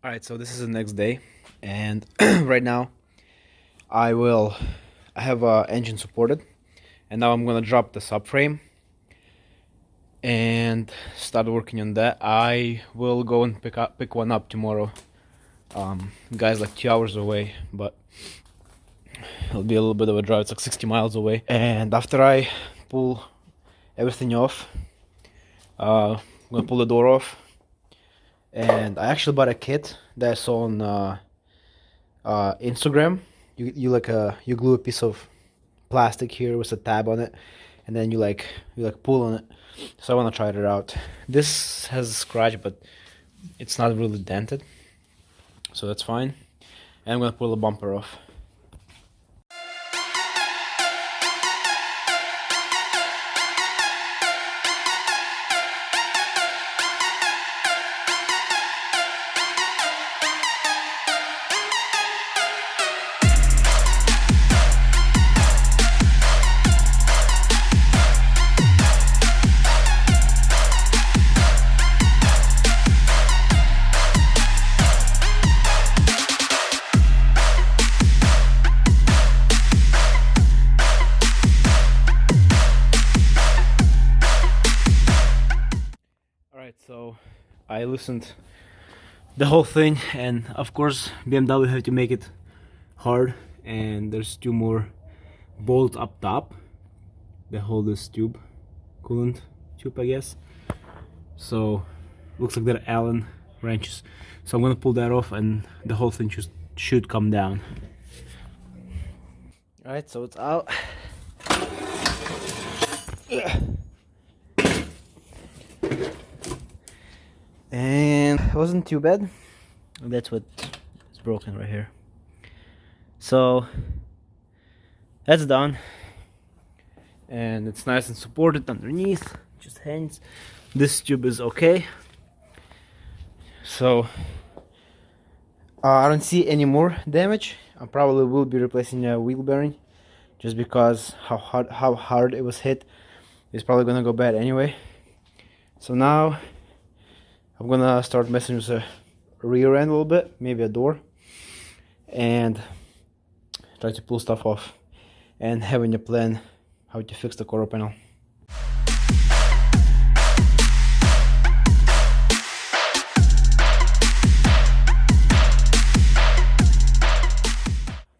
All right, so this is the next day, and right now I will I have engine supported, and now I'm gonna drop the subframe and start working on that. I will go and pick one up tomorrow. Guys, like 2 hours away, but it'll be a little bit of a drive. It's like 60 miles away, and after I pull everything off, I'm gonna pull the door off. And I actually bought a kit that I saw on Instagram. You glue a piece of plastic here with a tab on it, and then you pull on it. So I want to try it out. This has a scratch, but it's not really dented, so that's fine. And I'm gonna pull the bumper off. Alright, so I listened the whole thing, and of course BMW have to make it hard, and there's two more bolts up top that hold this tube, coolant tube, I guess. So looks like they're Allen wrenches. So I'm gonna pull that off, and the whole thing should come down. Alright, so it's out. And it wasn't too bad. That's what is broken right here. So that's done, and it's nice and supported underneath, just hangs. This tube is okay. So I don't see any more damage. I probably will be replacing a wheel bearing, just because how hard it was hit. It's probably gonna go bad anyway. So now I'm gonna start messing with the rear end a little bit, maybe a door, and try to pull stuff off, and having a plan how to fix the quarter panel.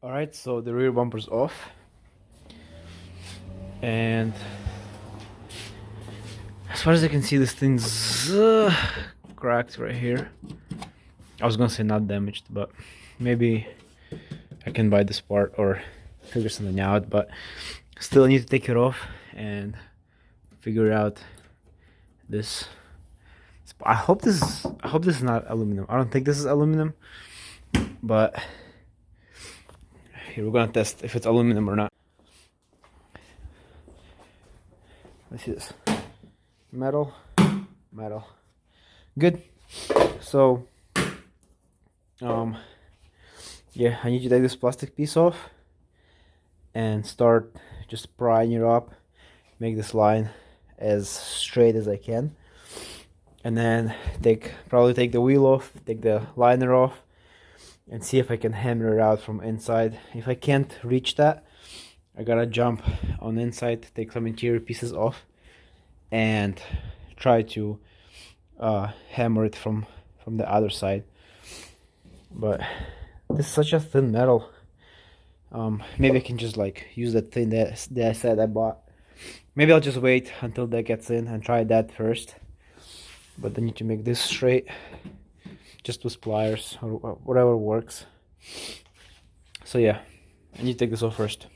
Alright, so the rear bumper's off, and as far as I can see, this thing's cracked right here. I was gonna say not damaged, but maybe I can buy this part or figure something out, but still I need to take it off and figure out this. I hope this is not aluminum. I don't think this is aluminum, but here we're gonna test if it's aluminum or not. Let's see this. Metal. Good. So yeah, I need to take this plastic piece off and start just prying it up, make this line as straight as I can, and then probably take the wheel off, take the liner off, and see if I can hammer it out from inside. If I can't reach that, I gotta jump on the inside, take some interior pieces off, and try to hammer it from the other side. But this is such a thin metal. Maybe I can just use that thing that I said I bought. Maybe I'll just wait until that gets in and try that first. But I need to make this straight, just with pliers or whatever works. So yeah, I need to take this off first.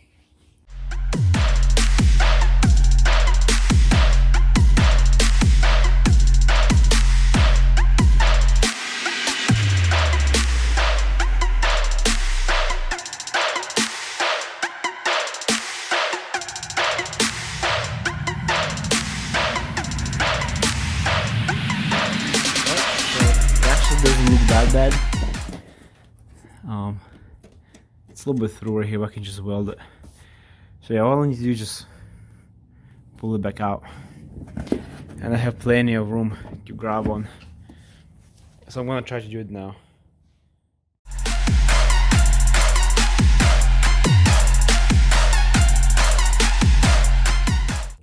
Doesn't look that bad. It's a little bit through right here, but I can just weld it. So yeah, all I need to do is just pull it back out, and I have plenty of room to grab on. So I'm gonna try to do it now.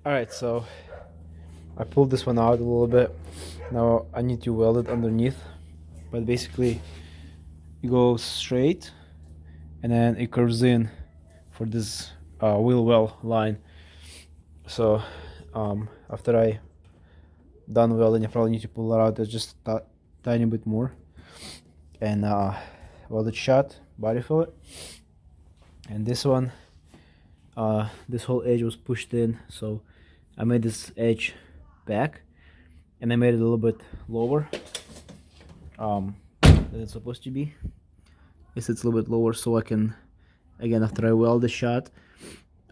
Alright, so I pulled this one out a little bit. Now I need to weld it underneath, but basically it goes straight and then it curves in for this wheel well line. So after I done welding, I probably need to pull it out just a tiny bit more and weld it shut, body fill it. And this one, this whole edge was pushed in, so I made this edge back and I made it a little bit lower than it's supposed to be. It's a little bit lower so I can, again, after I weld the shot,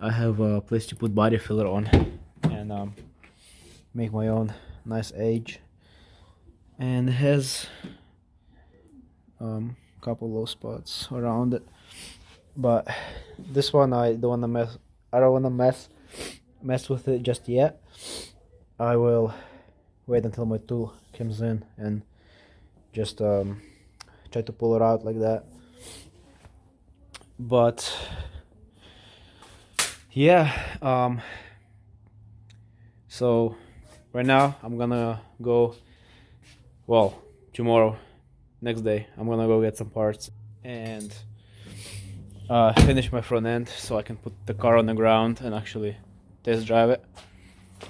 I have a place to put body filler on and make my own nice edge. And it has couple low spots around it, but this one I don't want to mess with it just yet. I will wait until my tool comes in and just try to pull it out like that. But yeah, so right now I'm gonna go, well, tomorrow, next day, I'm gonna go get some parts and finish my front end so I can put the car on the ground and actually test drive it.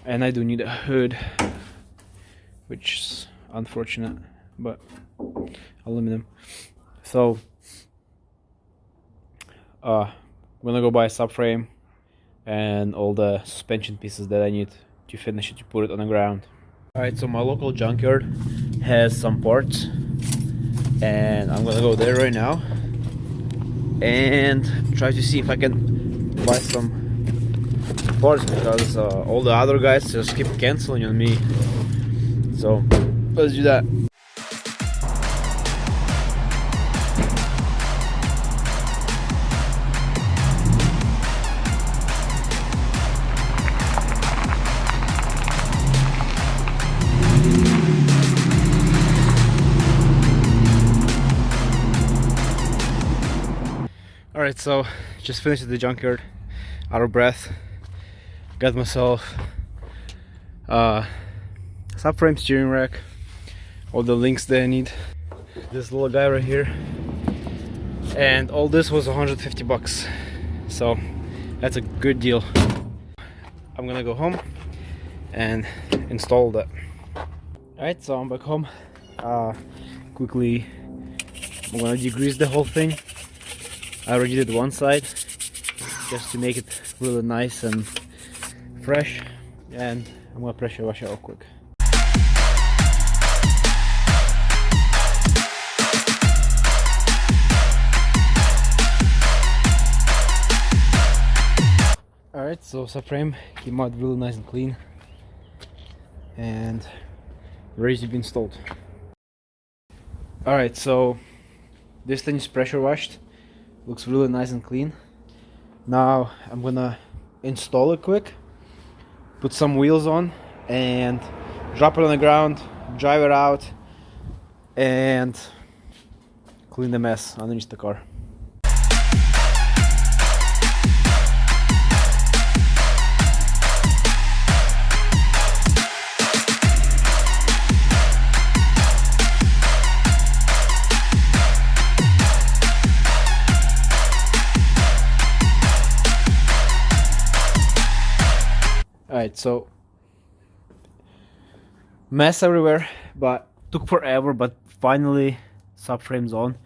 And I do need a hood, which is unfortunate, but aluminum. So I'm gonna go buy a subframe and all the suspension pieces that I need to finish it, to put it on the ground. Alright, so my local junkyard has some parts and I'm gonna go there right now and try to see if I can buy some parts, because all the other guys just keep canceling on me. So let's do that. Alright, so just finished at the junkyard, out of breath. Got myself subframe, steering rack, all the links that I need, this little guy right here, and all this was 150 bucks, so that's a good deal. I'm gonna go home and install that. Alright, so I'm back home. Quickly, I'm gonna degrease the whole thing. I already did one side just to make it really nice and fresh, and I'm gonna pressure wash it real quick. Alright, so subframe came out really nice and clean and ready to be installed. Alright, so this thing is pressure washed, looks really nice and clean. Now I'm gonna install it quick, put some wheels on and drop it on the ground, drive it out and clean the mess underneath the car. Alright, so mess everywhere, but took forever, but finally subframe's on.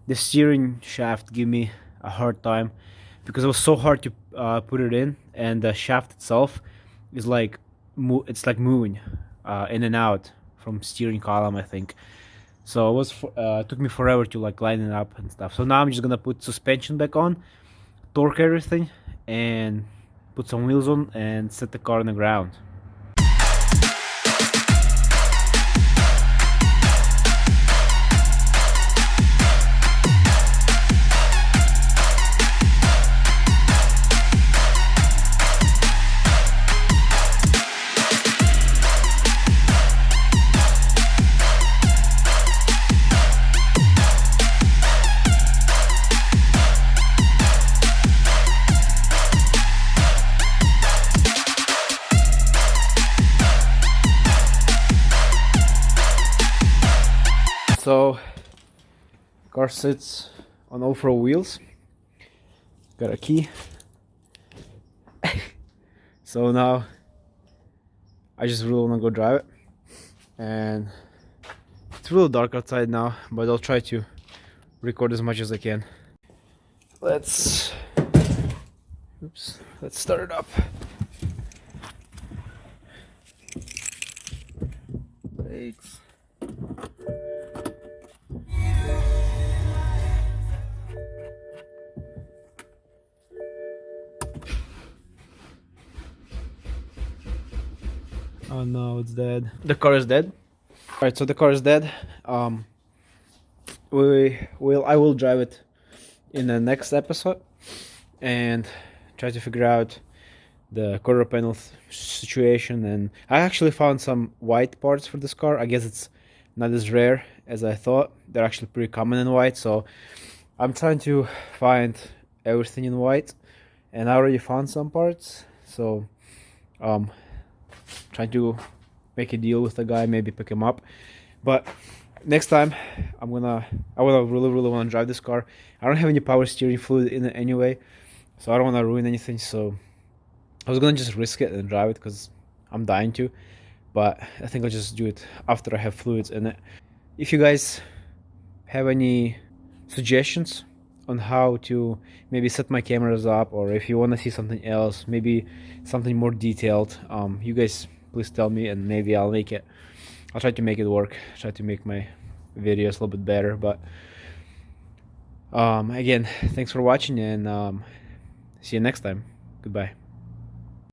The steering shaft gave me a hard time because it was so hard to put it in, and the shaft itself is like it's like moving in and out from steering column, I think. So it was took me forever to like line it up and stuff. So now I'm just gonna put suspension back on, torque everything, and put some wheels on and set the car on the ground. So car sits on all four wheels, got a key. So now I just really want to go drive it, and it's really dark outside now, but I'll try to record as much as I can. Let's start it up. Brakes. Oh no, it's dead. The car is dead. Alright, so the car is dead. I will drive it in the next episode and try to figure out the quarter panel situation. And I actually found some white parts for this car. I guess it's not as rare as I thought. They're actually pretty common in white, so I'm trying to find everything in white, and I already found some parts, so trying to make a deal with the guy, maybe pick him up. But next time I really want to drive this car. I don't have any power steering fluid in it anyway, so I don't want to ruin anything. So I was gonna just risk it and drive it because I'm dying to, but I think I'll just do it after I have fluids in it. If you guys have any suggestions on how to maybe set my cameras up, or if you want to see something else, maybe something more detailed, you guys please tell me, and maybe I'll try to make it work, try to make my videos a little bit better. But again, thanks for watching, and see you next time. Goodbye.